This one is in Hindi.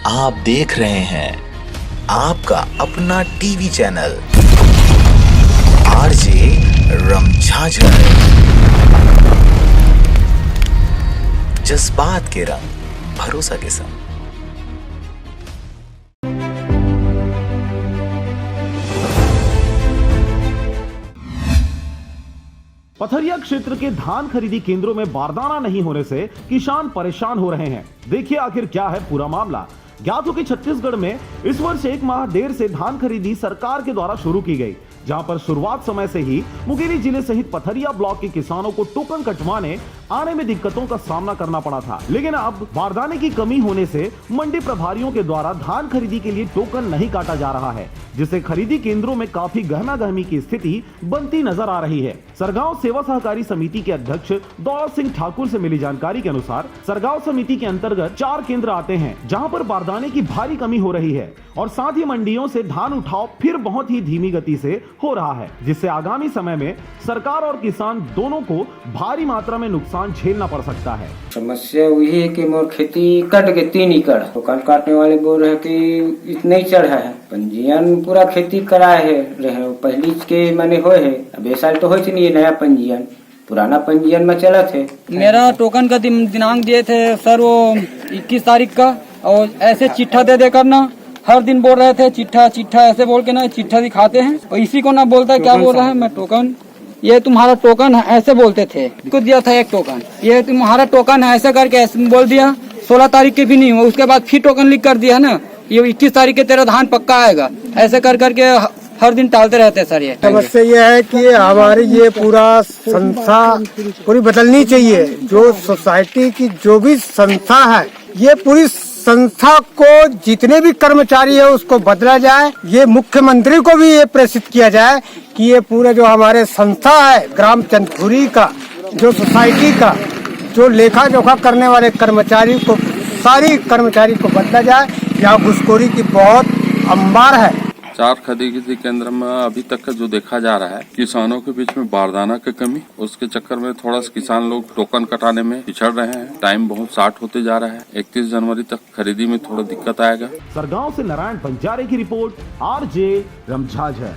आप देख रहे हैं आपका अपना टीवी चैनल आरजे रमझाझर, जज्बात के रंग भरोसा के संग। पथरिया क्षेत्र के धान खरीदी केंद्रों में बारदाना नहीं होने से किसान परेशान हो रहे हैं। देखिए आखिर क्या है पूरा मामला। ज्ञात हो कि छत्तीसगढ़ में इस वर्ष 1 माह देर से धान खरीदी सरकार के द्वारा शुरू की गई, जहां पर शुरुआत समय से ही मुंगेली जिले सहित पथरिया ब्लॉक के किसानों को टोकन कटवाने आने में दिक्कतों का सामना करना पड़ा था। लेकिन अब बारदाने की कमी होने से मंडी प्रभारियों के द्वारा धान खरीदी के लिए टोकन नहीं काटा जा रहा है, जिससे खरीदी केंद्रों में काफी गहमा गहमी की स्थिति बनती नजर आ रही है। सरगांव सेवा सहकारी समिति के अध्यक्ष दौलत सिंह ठाकुर से मिली जानकारी के अनुसार सरगांव समिति के अंतर्गत 4 केंद्र आते हैं, जहां पर बारदाने की भारी कमी हो रही है और साथ ही मंडियों से धान उठाव फिर बहुत ही धीमी गति से हो रहा है, जिससे आगामी समय में सरकार और किसान दोनों को भारी मात्रा में नुकसान झेलना पड़ सकता है। समस्या वही है कि मोर खेती कट के 3 एकड़, दुकान काटने वाले बोल रहे कि इतना ही चढ़ा है। पंजीयन पूरा खेती कराए है रहे पहली के मैंने होए है, अब ये साल तो हो नहीं है नया पंजीयन, पुराना पंजीयन में चला थे। मेरा टोकन का दिनांक दिए थे सर वो 21 तारीख का, और ऐसे चिट्ठा दे देकर ना हर दिन बोल रहे थे चिट्ठा चिट्ठा, ऐसे बोल के ना चिट्ठा दिखाते हैं और इसी को ना बोलता है क्या बोल रहा है मैं टोकन, ये तुम्हारा टोकन है ऐसे बोलते थे। को दिया था 1 टोकन, ये तुम्हारा टोकन है ऐसे करके ऐसे बोल दिया। 16 तारीख के भी नहीं हुआ, उसके बाद फिर टोकन लिख कर दिया ना, ये 21 तारीख के तेरा धान पक्का आएगा, ऐसे कर करके हर दिन टालते रहते हैं सर। ये समस्या ये है कि हमारी ये पूरा संस्था पूरी बदलनी चाहिए। जो सोसाइटी की जो भी संस्था है, ये पूरी संस्था को जितने भी कर्मचारी है उसको बदला जाए। ये मुख्यमंत्री को भी ये प्रेषित किया जाए कि ये पूरे जो हमारे संस्था है ग्राम चंदपुरी का, जो सोसाइटी का, जो लेखा जोखा करने वाले कर्मचारी को, सारी कर्मचारी को बदला जाए। यहाँ घुसखोरी की बहुत अंबार है। 4 खरीदी केंद्र में अभी तक का जो देखा जा रहा है, किसानों के बीच में बारदाना की कमी, उसके चक्कर में थोड़ा सा किसान लोग टोकन कटाने में पिछड़ रहे हैं। टाइम बहुत शार्ट होते जा रहा है। 31 जनवरी तक खरीदी में थोड़ा दिक्कत आएगा। सरगांव से नारायण बंजारे की रिपोर्ट, आरजे रमझाझर।